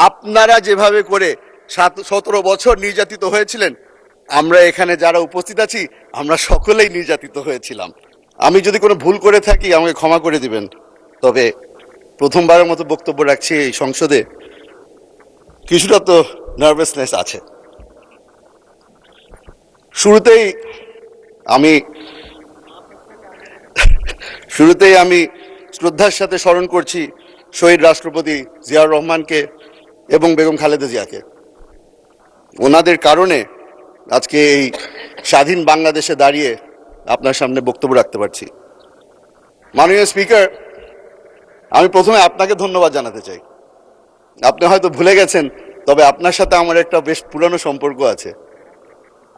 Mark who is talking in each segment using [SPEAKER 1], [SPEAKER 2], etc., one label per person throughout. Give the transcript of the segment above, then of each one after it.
[SPEAKER 1] আপনারা যেভাবে করে 17 বছর নির্যাতিত হয়েছিলেন, আমরা এখানে যারা উপস্থিত আছি আমরা সকলেই নির্যাতিত হয়েছিলাম। আমি যদি কোনো ভুল করে থাকি আমাকে ক্ষমা করে দিবেন। তবে প্রথমবারের মতো বক্তব্য রাখছি এই সংসদে, কিছুটা তো নার্ভাসনেস আছে। শুরুতেই আমি শ্রদ্ধার সাথে স্মরণ করছি শহীদ রাষ্ট্রপতি জিয়াউর রহমানকে এবং বেগম খালেদা জিয়াকে। ওনাদের কারণে আজকে এই স্বাধীন বাংলাদেশে দাঁড়িয়ে আপনার সামনে বক্তব্য রাখতে পারছি। মাননীয় স্পিকার, আমি প্রথমে আপনাকে ধন্যবাদ জানাতে চাই। আপনি হয়তো ভুলে গেছেন, তবে আপনার সাথে আমার একটা বেশ পুরানো সম্পর্ক আছে।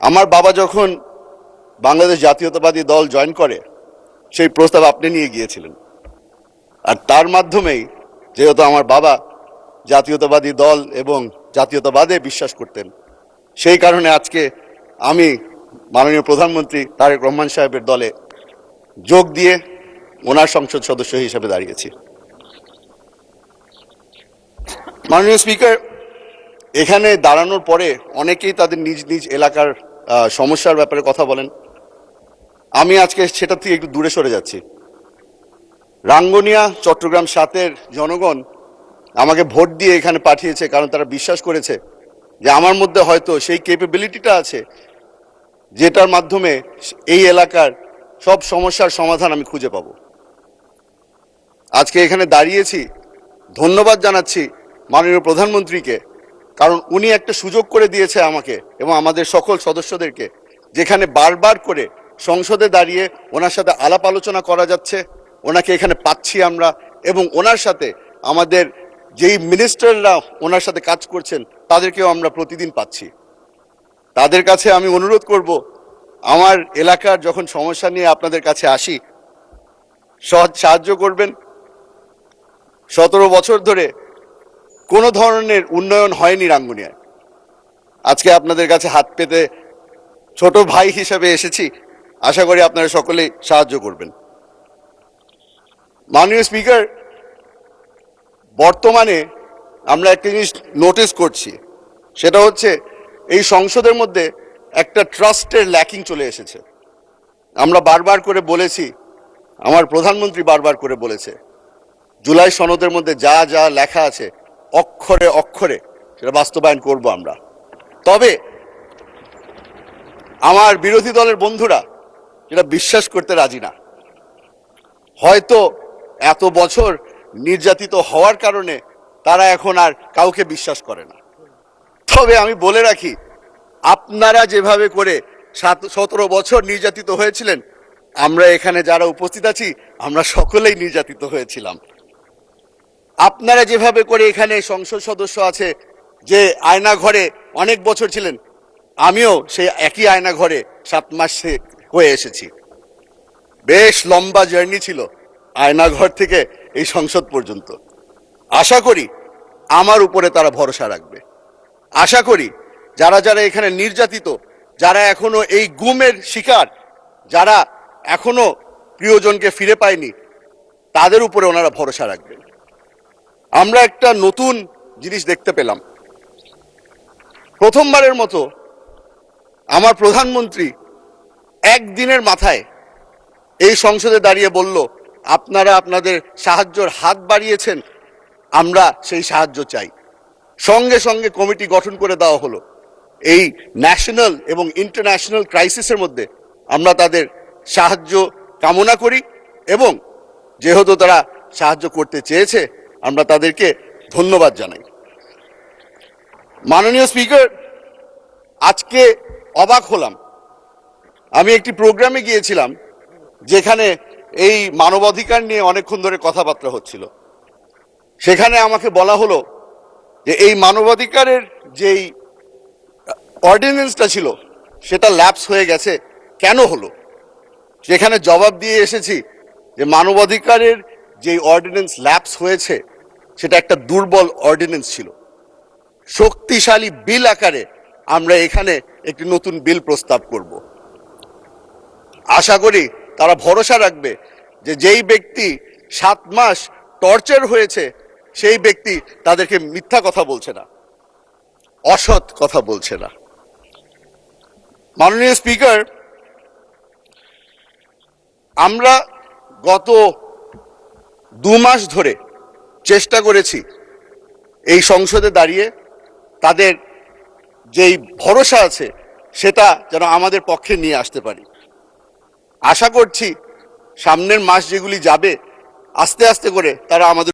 [SPEAKER 1] আমার বাবা যখন বাংলাদেশ জাতীয়তাবাদী দল জয়েন করে, সেই প্রস্তাব আপনি নিয়ে গিয়েছিলেন। আর তার মাধ্যমেই, যেহেতু আমার বাবা জাতীয়তাবাদী দল এবং জাতীয়তাবাদে বিশ্বাস করতেন, সেই কারণে আজকে আমি মাননীয় প্রধানমন্ত্রী তারেক রহমান সাহেবের দলে যোগ দিয়ে ওনার সংসদ সদস্য হিসেবে দাঁড়িয়েছি। মাননীয় স্পিকার, এখানে দাঁড়ানোর পরে অনেকেই তাদের নিজ নিজ এলাকার সমস্যার ব্যাপারে কথা বলেন। আমি আজকে সেটা থেকে একটু দূরে সরে যাচ্ছি। রাঙ্গুনিয়া চট্টগ্রাম 7-এর জনগণ আমাকে ভোট দিয়ে এখানে পাঠিয়েছে, কারণ তারা বিশ্বাস করেছে যে আমার মধ্যে হয়তো সেই ক্যাপাবিলিটিটা আছে যেটার মাধ্যমে এই এলাকার সব সমস্যার সমাধান আমি খুঁজে পাব। আজকে এখানে দাঁড়িয়েছি, ধন্যবাদ জানাচ্ছি মাননীয় প্রধানমন্ত্রীকে, কারণ উনি একটা সুযোগ করে দিয়েছে আমাকে এবং আমাদের সকল সদস্যদেরকে, যেখানে বারবার করে সংসদে দাঁড়িয়ে ওনার সাথে আলাপ আলোচনা করা যাচ্ছে। ওনাকে এখানে পাচ্ছি আমরা, এবং ওনার সাথে আমাদের যেই মিনিস্টাররা ওনার সাথে কাজ করছেন তাদেরকেও আমরা প্রতিদিন পাচ্ছি। তাদের কাছে আমি অনুরোধ করব, আমার এলাকার যখন সমস্যা নিয়ে আপনাদের কাছে আসি, সাহায্য করবেন। 17 বছর ধরে কোনো ধরনের উন্নয়ন হয়নি রাঙ্গুনিয়ায়। আজকে আপনাদের কাছে হাত পেতে ছোট ভাই হিসেবে এসেছি, আশা করি আপনারা সকলেই সাহায্য করবেন। মাননীয় স্পিকার, বর্তমানে আমরা একটা জিনিস নোটিস করছি, সেটা হচ্ছে এই সংসদের মধ্যে একটা ট্রাস্টের ল্যাকিং চলে এসেছে। আমরা বারবার করে বলেছি, আমার প্রধানমন্ত্রী বারবার করে বলেছে, জুলাই সনদের মধ্যে যা যা লেখা আছে অক্ষরে অক্ষরে সেটা বাস্তবায়ন করব আমরা। তবে আমার বিরোধী দলের বন্ধুরা সেটা বিশ্বাস করতে রাজি না। হয়তো এত বছর নির্যাতিত হওয়ার কারণে তারা এখন আর কাউকে বিশ্বাস করে না। তবে আমি বলে রাখি, আপনারা যেভাবে করে 17 বছর নির্যাতিত হয়েছিলেন, আমরা এখানে যারা উপস্থিত আছি আমরা সকলেই নির্যাতিত হয়েছিলাম। আপনারা যেভাবে করে এখানে সংসদ সদস্য আছে যে আয়না ঘরে অনেক বছর ছিলেন, আমিও সেই একই আয়না ঘরে 7 মাস হয়ে এসেছি। বেশ লম্বা জার্নি ছিল আয়না ঘর থেকে এই সংসদ পর্যন্ত। আশা করি আমার উপরে তারা ভরসা রাখবে। আশা করি যারা যারা এখানে নির্যাতিত, যারা এখনো এই গুমের শিকার, যারা এখনো প্রিয়জনকে ফিরে পায়নি, তাদের উপরে ওনারা ভরসা রাখবেন। আমরা একটা নতুন জিনিস দেখতে পেলাম। প্রথমবারের মতো আমার প্রধানমন্ত্রী একদিনের মাথায় এই সংসদে দাঁড়িয়ে বলল, আপনারা আপনাদের সাহায্যের হাত বাড়িয়েছেন, আমরা সেই সাহায্য চাই। সঙ্গে সঙ্গে কমিটি গঠন করে দেওয়া হলো। এই ন্যাশনাল এবং ইন্টারন্যাশনাল ক্রাইসিসের মধ্যে আমরা তাদের সাহায্য কামনা করি, এবং যেহেতু তারা সাহায্য করতে চেয়েছে আমরা তাদেরকে ধন্যবাদ জানাই। মাননীয় স্পিকার, আজকে অবাক হলাম। আমি একটি প্রোগ্রামে গিয়েছিলাম যেখানে এই মানবাধিকার নিয়ে অনেকক্ষণ ধরে কথাবার্তা হচ্ছিল। সেখানে আমাকে বলা হলো যে এই মানবাধিকারের যেই অর্ডিন্যান্সটা ছিল সেটা ল্যাপস হয়ে গেছে, কেন হলো? সেখানে জবাব দিয়ে এসেছি যে মানবাধিকারের যেই অর্ডিন্যান্স ল্যাপস হয়েছে সেটা একটা দুর্বল অর্ডিন্যান্স ছিল। শক্তিশালী বিল আকারে আমরা এখানে একটি নতুন বিল প্রস্তাব করব। আশা করি তারা ভরসা রাখবে যে যেই ব্যক্তি 7 মাস টর্চার হয়েছে সেই ব্যক্তি তাদেরকে মিথ্যা কথা বলছে না, অসৎ কথা বলছে না। মাননীয় স্পিকার, আমরা গত 2 মাস ধরে চেষ্টা করেছি এই সংসদে দাঁড়িয়ে তাদের যেই ভরসা আছে সেটা যেন আমাদের পক্ষে নিয়ে আসতে পারি। আশা করছি সামনের মাস যেগুলি যাবে আস্তে আস্তে করে তারা আমাদের